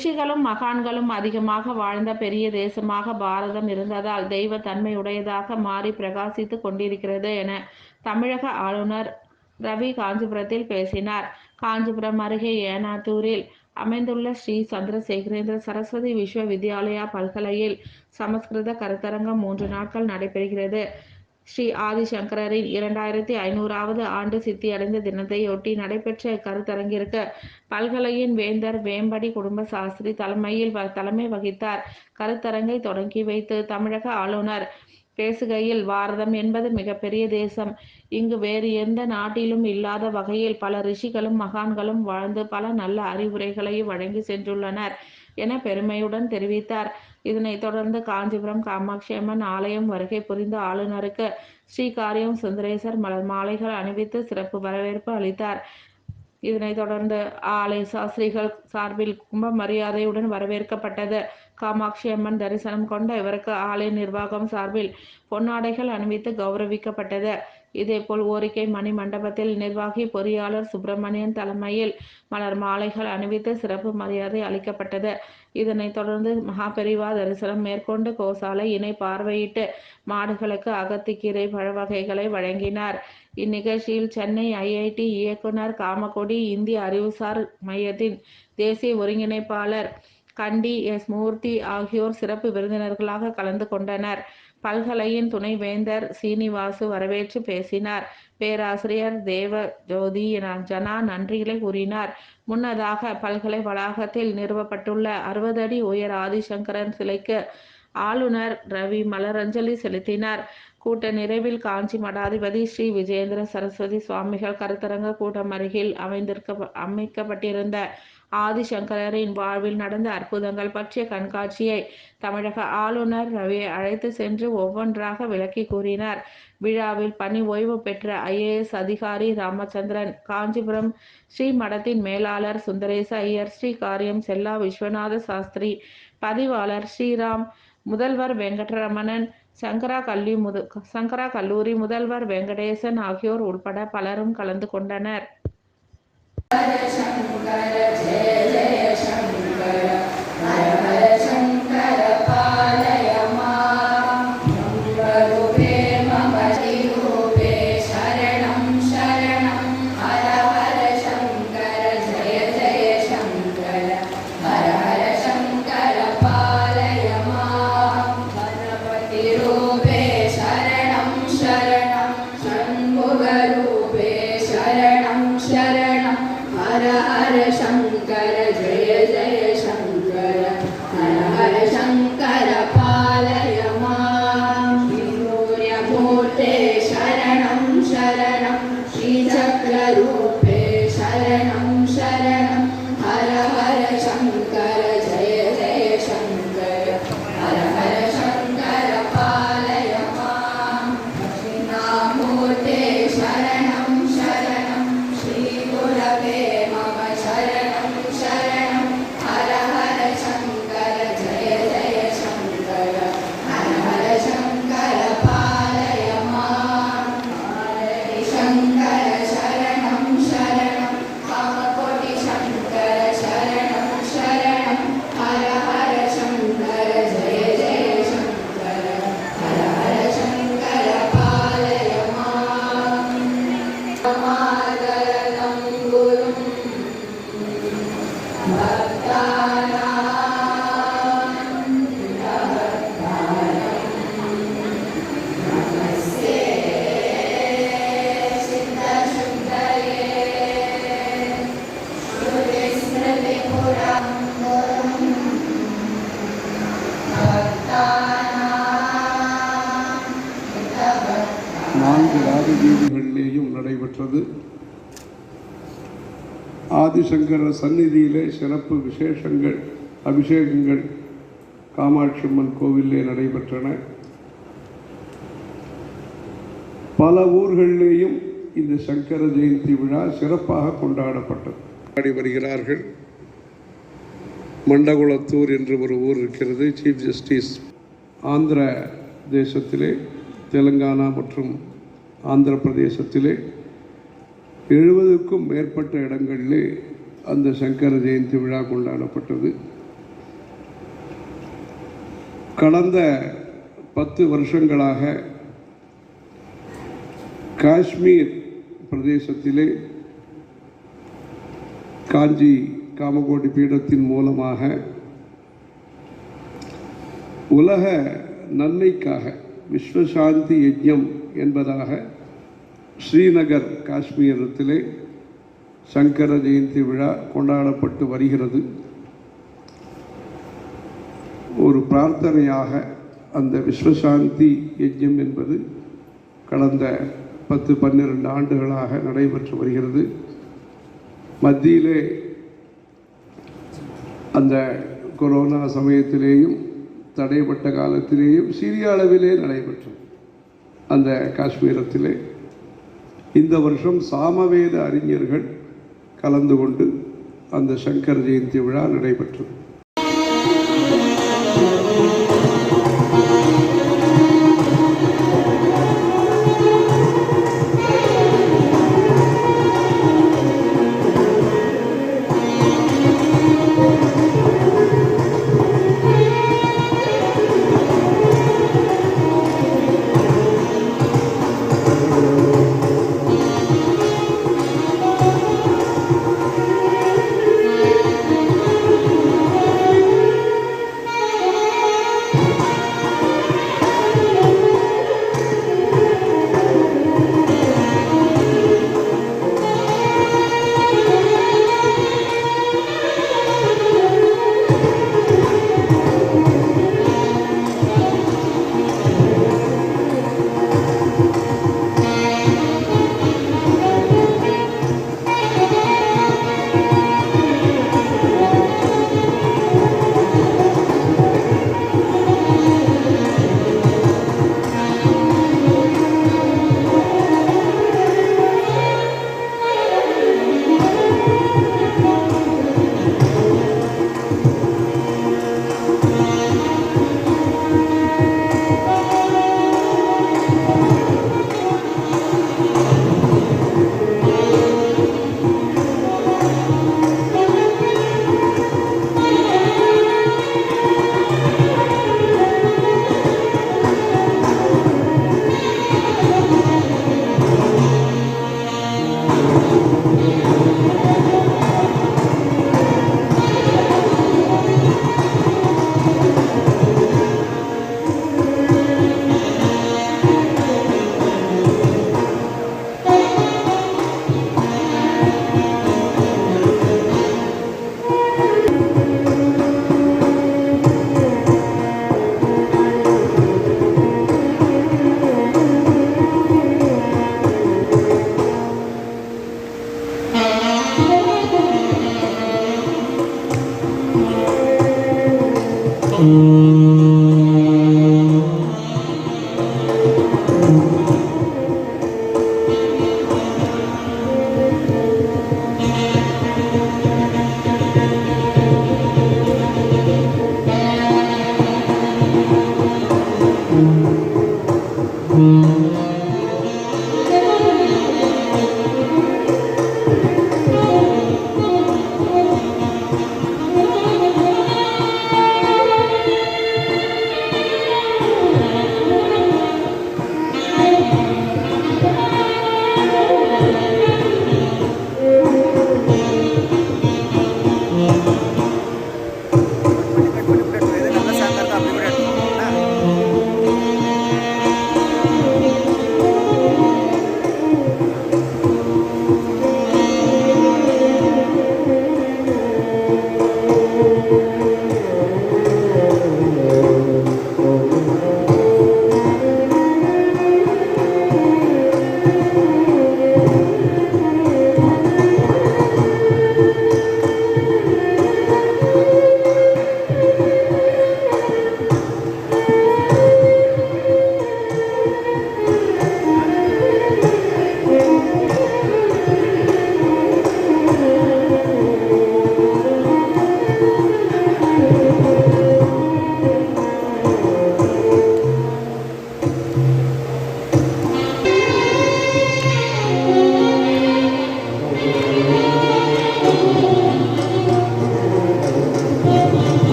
ரிஷிகளும் மகான்களும் அதிகமாக வாழ்ந்த பெரிய தேசமாக பாரதம் இருந்ததால் தெய்வ தன்மையுடையதாக மாறி பிரகாசித்து கொண்டிருக்கிறது என தமிழக ஆளுநர் ரவி காஞ்சிபுரத்தில் பேசினார். காஞ்சிபுரம் அருகே ஏனாத்தூரில் அமைந்துள்ள ஸ்ரீ சந்திரசேகரேந்திர சரஸ்வதி விஸ்வ வித்யாலயா பல்கலையில் சமஸ்கிருத கருத்தரங்கம் 3 நாட்கள் நடைபெறுகிறது. ஸ்ரீ ஆதிசங்கரரின் 2500வது ஆண்டு சித்தியடைந்த தினத்தையொட்டி நடைபெற்ற இக்கருத்தரங்கிற்கு பல்கலையின் வேந்தர் வேம்படி குடும்ப சாஸ்திரி தலைமை வகித்தார். கருத்தரங்கை தொடங்கி வைத்து தமிழக ஆளுநர் பேசுகையில், பாரதம் என்பது மிகப்பெரிய தேசம். இங்கு வேறு எந்த நாட்டிலும் இல்லாத வகையில் பல ரிஷிகளும் மகான்களும் வாழ்ந்து பல நல்ல அறிவுரைகளை வழங்கி சென்றுள்ளனர் என பெருமையுடன் தெரிவித்தார். இதனைத் தொடர்ந்து காஞ்சிபுரம் காமாட்சி அம்மன் ஆலயம் வருகை புரிந்த ஆளுநருக்கு ஸ்ரீகாரியம் சுந்தரேசர் மலர் மாலைகள் அணிவித்து சிறப்பு வரவேற்பு அளித்தார். இதனைத் தொடர்ந்து ஆலய சாஸ்திரிகள் சார்பில் கும்ப மரியாதையுடன் வரவேற்கப்பட்டது. காமாட்சி அம்மன் தரிசனம் கொண்ட இவருக்கு ஆலய நிர்வாகம் சார்பில் பொன்னாடைகள் அணிவித்து கௌரவிக்கப்பட்டது. இதேபோல் ஓரிக்கை மணி மண்டபத்தில் நிர்வாகி பொறியாளர் சுப்பிரமணியன் தலைமையில் மலர் மாலைகள் அணிவித்து சிறப்பு மரியாதை அளிக்கப்பட்டது. இதனைத் தொடர்ந்து மகாபெரிவா தரிசனம் மேற்கொண்டு கோசாலை இணை பார்வையிட்டு மாடுகளுக்கு அகத்திக்கீரை பழ வகைகளை வழங்கினார். இந்நிகழ்ச்சியில் சென்னை IIT இயக்குனர் காமகோடி, இந்திய அறிவுசார் மையத்தின் தேசிய ஒருங்கிணைப்பாளர் கண்டி S. மூர்த்தி ஆகியோர் சிறப்பு விருந்தினர்களாக கலந்து கொண்டனர். பல்கலையின் துணைவேந்தர் சீனிவாசு வரவேற்று பேசினார். பேராசிரியர் தேவ ஜோதி ஜனா நன்றிகளை கூறினார். முன்னதாக பல்கலை வளாகத்தில் நிறுவப்பட்டுள்ள 60 அடி உயர ஆதிசங்கரன் சிலைக்கு ஆளுநர் ரவி மலரஞ்சலி செலுத்தினார். கூட்ட நிறைவில் காஞ்சி மடாதிபதி ஸ்ரீ விஜயேந்திர சரஸ்வதி சுவாமிகள் கருத்தரங்க கூட்டம் அருகில் அமைக்கப்பட்டிருந்த ஆதிசங்கரின் வாழ்வில் நடந்த அற்புதங்கள் பற்றிய கண்காட்சியை தமிழக ஆளுநர் ரவி அழைத்து சென்று ஒவ்வொன்றாக விளக்கி கூறினார். விழாவில் பணி ஓய்வு பெற்ற IAS அதிகாரி ராமச்சந்திரன், காஞ்சிபுரம் ஸ்ரீ மடத்தின் மேலாளர் சுந்தரேச ஐயர், ஸ்ரீகாரியம் செல்லா விஸ்வநாத சாஸ்திரி, பதிவாளர் ஸ்ரீராம், முதல்வர் வெங்கட்ரமணன், சங்கரா கல்லூரி முதல்வர் வெங்கடேசன் ஆகியோர் உட்பட பலரும் கலந்து கொண்டனர். வீதிகளிலேயும் நடைபெற்றது. ஆதிசங்கர சந்நிதியிலே சிறப்பு விசேஷங்கள், அபிஷேகங்கள் காமாட்சி அம்மன் கோவிலே நடைபெற்றன. பல ஊர்களிலேயும் இந்த சங்கர ஜெயந்தி விழா சிறப்பாக கொண்டாடப்பட்டது. வருகிறார்கள். மண்டகுளத்தூர் என்று ஒரு ஊர் இருக்கிறது. சீஃப் ஜஸ்டிஸ் ஆந்திர தேசத்திலே, தெலுங்கானா மற்றும் ஆந்திர பிரதேசத்திலே 70க்கும் மேற்பட்ட இடங்களிலே அந்த சங்கர ஜெயந்தி விழா கொண்டாடப்பட்டது. கடந்த 10 வருஷங்களாக காஷ்மீர் பிரதேசத்திலே காஞ்சி காமகோடி பீடத்தின் மூலமாக உலக நன்மைக்காக விஸ்வசாந்தி யஜ்ஞம் என்பதாக ஸ்ரீநகர் காஷ்மீரத்திலே சங்கர ஜெயந்தி விழா கொண்டாடப்பட்டு வருகிறது. ஒரு பிரார்த்தனையாக அந்த விஸ்வசாந்தி யஜ்ஞம் என்பது கடந்த 10-12 ஆண்டுகளாக நடைபெற்று வருகிறது. மத்தியிலே அந்த கொரோனா சமயத்திலேயும் தடைப்பட்ட காலத்திலேயும் சிறிய அளவிலே நடைபெற்றது. அந்த காஷ்மீரத்திலே இந்த வருஷம் சாமவேத அறிஞர்கள் கலந்து கொண்டு அந்த சங்கர் ஜெயந்தி விழா நடைபெற்றது.